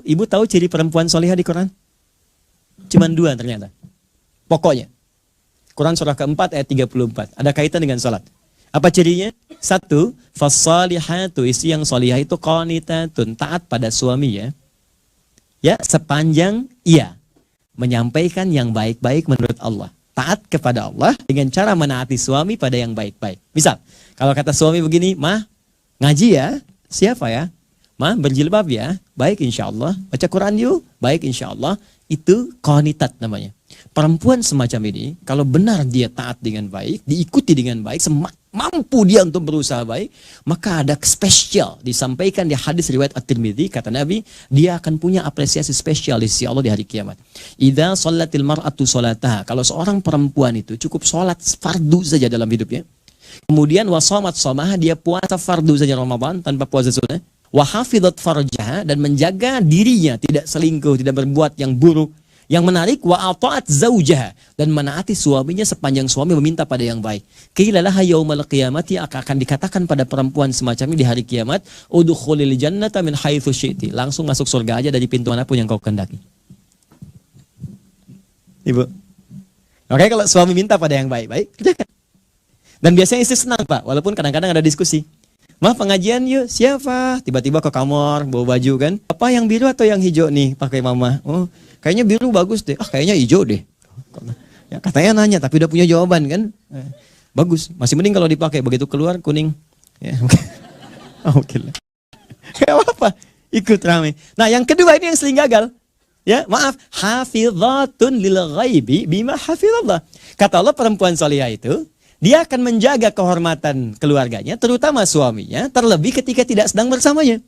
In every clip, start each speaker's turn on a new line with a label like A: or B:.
A: ibu tahu ciri perempuan solihah di Quran? Cuman 2 ternyata. Pokoknya. Quran surah keempat ayat 34. Ada kaitan dengan salat. Apa cirinya? 1, fassalihatu, istri yang solihah itu qanitatun, taat pada suaminya. Ya, sepanjang ia menyampaikan yang baik-baik menurut Allah. Taat kepada Allah dengan cara menaati suami pada yang baik-baik. Misal, kalau kata suami begini, "Mah, ngaji ya?" Siapa ya? "Mah, berjilbab ya?" "Baik insya Allah." "Baca Quran yuk?" "Baik insya Allah." Itu qanitat namanya. Perempuan semacam ini, kalau benar dia taat dengan baik, diikuti dengan baik, mampu dia untuk berusaha baik, maka ada spesial disampaikan di hadis riwayat At-Tirmidzi, kata Nabi, dia akan punya apresiasi spesial di sisi Allah di hari kiamat. Idza shallatil mar'atu sholataha, kalau seorang perempuan itu cukup sholat fardu saja dalam hidupnya, kemudian wasomat somaha, dia puasa fardu saja Ramadan tanpa puasa sunnah, wahafidhat farjaha, dan menjaga dirinya tidak selingkuh, tidak berbuat yang buruk. Yang menarik, wa ata'at zaujaha, dan menaati suaminya sepanjang suami meminta pada yang baik. Qilalaha yaumal qiyamati, akan dikatakan pada perempuan semacam ini di hari kiamat, udkhulil jannata min haitsu syi'ti, langsung masuk surga aja dari pintu manapun yang kau kehendaki. Ibu. Oke, kalau suami minta pada yang baik-baik, kerjakan. Dan biasanya istri senang, Pak, walaupun kadang-kadang ada diskusi. "Mah, pengajian yuk." "Siapa?" Tiba-tiba ke kamar bawa baju kan. "Apa yang biru atau yang hijau nih pakai mama?" "Oh, kayaknya biru bagus deh." "Ah, kayaknya hijau deh." Ya, katanya nanya tapi udah punya jawaban kan. Bagus, masih mending kalau dipakai, begitu keluar kuning. Ya, oke lah. Gak apa-apa, ikut rame. Nah, yang kedua ini yang sering gagal. Ya, maaf, hafizatun lil ghaibi bima hafizallah. Kata Allah, perempuan salihah itu dia akan menjaga kehormatan keluarganya, terutama suaminya, terlebih ketika tidak sedang bersamanya.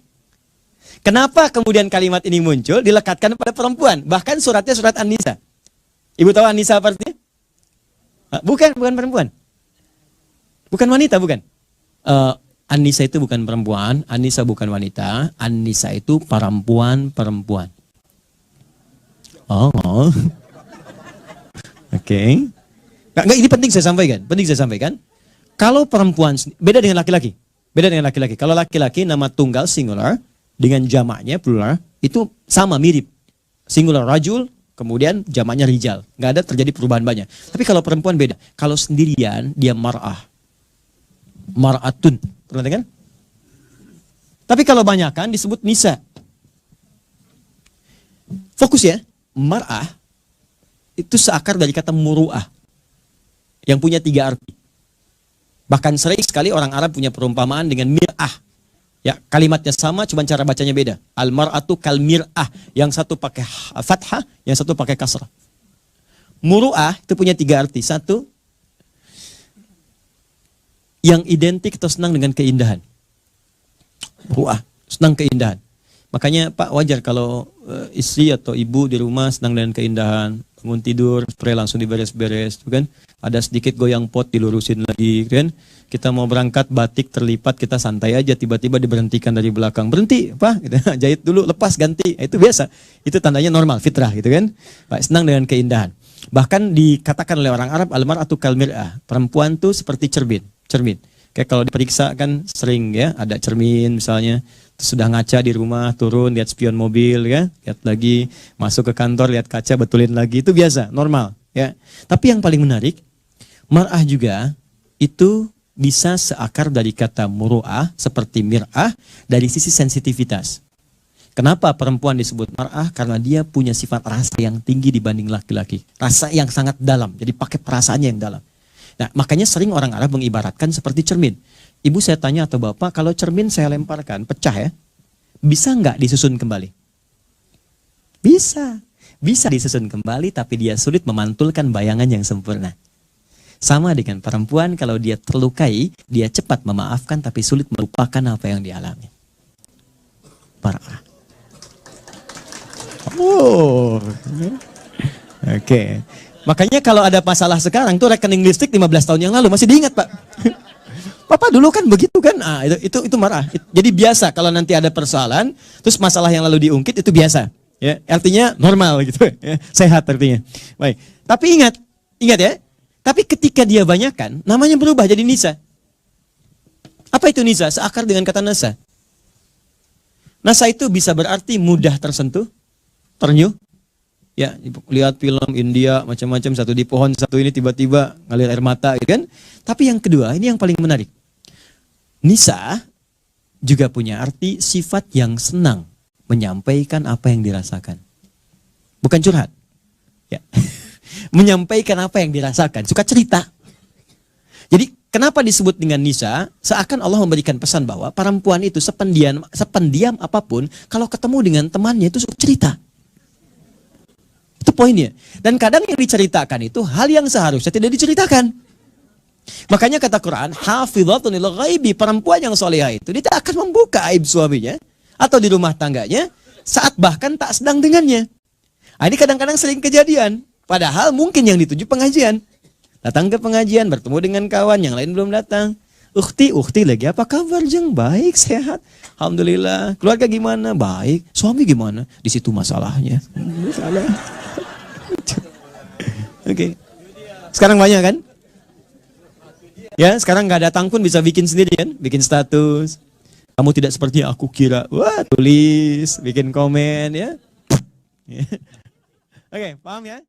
A: Kenapa kemudian kalimat ini muncul, dilekatkan pada perempuan? Bahkan suratnya surat An-Nisa. Ibu tahu An-Nisa apa artinya? Bukan perempuan. Bukan wanita, bukan. An-Nisa itu bukan perempuan, An-Nisa bukan wanita, An-Nisa itu perempuan. Oh. Oke. Enggak, ini penting saya sampaikan. Kalau perempuan, beda dengan laki-laki. Kalau laki-laki nama tunggal singular dengan jamaknya plural itu sama, mirip. Singular rajul, kemudian jamaknya rijal. Nggak ada terjadi perubahan banyak. Tapi kalau perempuan beda. Kalau sendirian dia mar'ah. Mar'atun. Pernah dengar? Tapi kalau banyakan disebut nisa. Fokus ya. Mar'ah itu seakar dari kata muru'ah, yang punya 3 arti. Bahkan sering sekali orang Arab punya perumpamaan dengan mir'ah. Ya, kalimatnya sama, cuma cara bacanya beda. Al-mar'atu kal mir'ah. Yang satu pakai fathah, yang satu pakai kasrah. Muru'ah itu punya 3 arti. 1, yang identik atau senang dengan keindahan. Muru'ah, senang keindahan. Makanya Pak, wajar kalau istri atau ibu di rumah senang dengan keindahan. Bangun tidur, spray langsung diberes-beres, kan? Ada sedikit goyang pot dilurusin lagi, kan? Kita mau berangkat batik terlipat, kita santai aja, tiba-tiba diberhentikan dari belakang. "Berhenti, Pak," gitu. "Jahit dulu, lepas, ganti." Itu biasa. Itu tandanya normal, fitrah gitu kan. Pak, senang dengan keindahan. Bahkan dikatakan oleh orang Arab, al-mar'atu kal mir'ah. Perempuan tuh seperti cermin. Kayak kalau diperiksa kan sering ya, ada cermin misalnya. Sudah ngaca di rumah, turun, lihat spion mobil, ya, lihat lagi, masuk ke kantor, lihat kaca, betulin lagi, itu biasa, normal, ya. Tapi yang paling menarik, mar'ah juga itu bisa seakar dari kata muru'ah, seperti mir'ah, dari sisi sensitivitas. Kenapa perempuan disebut mar'ah? Karena dia punya sifat rasa yang tinggi dibanding laki-laki, rasa yang sangat dalam, jadi pakai perasaannya yang dalam. Nah, makanya sering orang Arab mengibaratkan seperti cermin. Ibu, saya tanya atau bapak, kalau cermin saya lemparkan, pecah ya, bisa nggak disusun kembali? Bisa disusun kembali, tapi dia sulit memantulkan bayangan yang sempurna. Sama dengan perempuan, kalau dia terlukai, dia cepat memaafkan, tapi sulit melupakan apa yang dialami. Parah. Oh, oke. Makanya kalau ada masalah sekarang, tuh rekening listrik 15 tahun yang lalu masih diingat, Pak. Papa dulu kan begitu kan, itu marah. Jadi biasa kalau nanti ada persoalan, terus masalah yang lalu diungkit itu biasa, ya, artinya normal gitu, ya, sehat artinya. Baik, tapi ingat ya, tapi ketika dia banyakkan, namanya berubah jadi nisa. Apa itu nisa? Seakar dengan kata nasa. Nasa itu bisa berarti mudah tersentuh, ternyuh. Ya, lihat film India macam-macam, satu di pohon, satu ini tiba-tiba ngalir air mata, gitu kan? Tapi yang kedua, ini yang paling menarik. Nisa juga punya arti sifat yang senang menyampaikan apa yang dirasakan. Bukan curhat. Ya. Menyampaikan apa yang dirasakan, suka cerita. Jadi kenapa disebut dengan Nisa? Seakan Allah memberikan pesan bahwa perempuan itu sependiam apapun, kalau ketemu dengan temannya itu suka cerita. Itu poinnya. Dan kadang yang diceritakan itu hal yang seharusnya tidak diceritakan. Makanya kata Quran, hafizatun lil ghaibi, perempuan yang solehah itu dia tak akan membuka aib suaminya atau di rumah tangganya saat bahkan tak sedang dengannya. Nah, ini kadang-kadang sering kejadian. Padahal mungkin yang dituju pengajian. Datang ke pengajian, bertemu dengan kawan, yang lain belum datang. Ukhti lagi apa kabar Jeng? Baik, sehat. Alhamdulillah. Keluarga gimana? Baik. Suami gimana? Di situ masalahnya. Masalah. Oke. Sekarang banyak kan? Ya, sekarang nggak datang pun bisa bikin sendiri kan? Bikin status. Kamu tidak seperti yang aku kira. Wah, tulis, bikin komen ya. Oke, paham ya?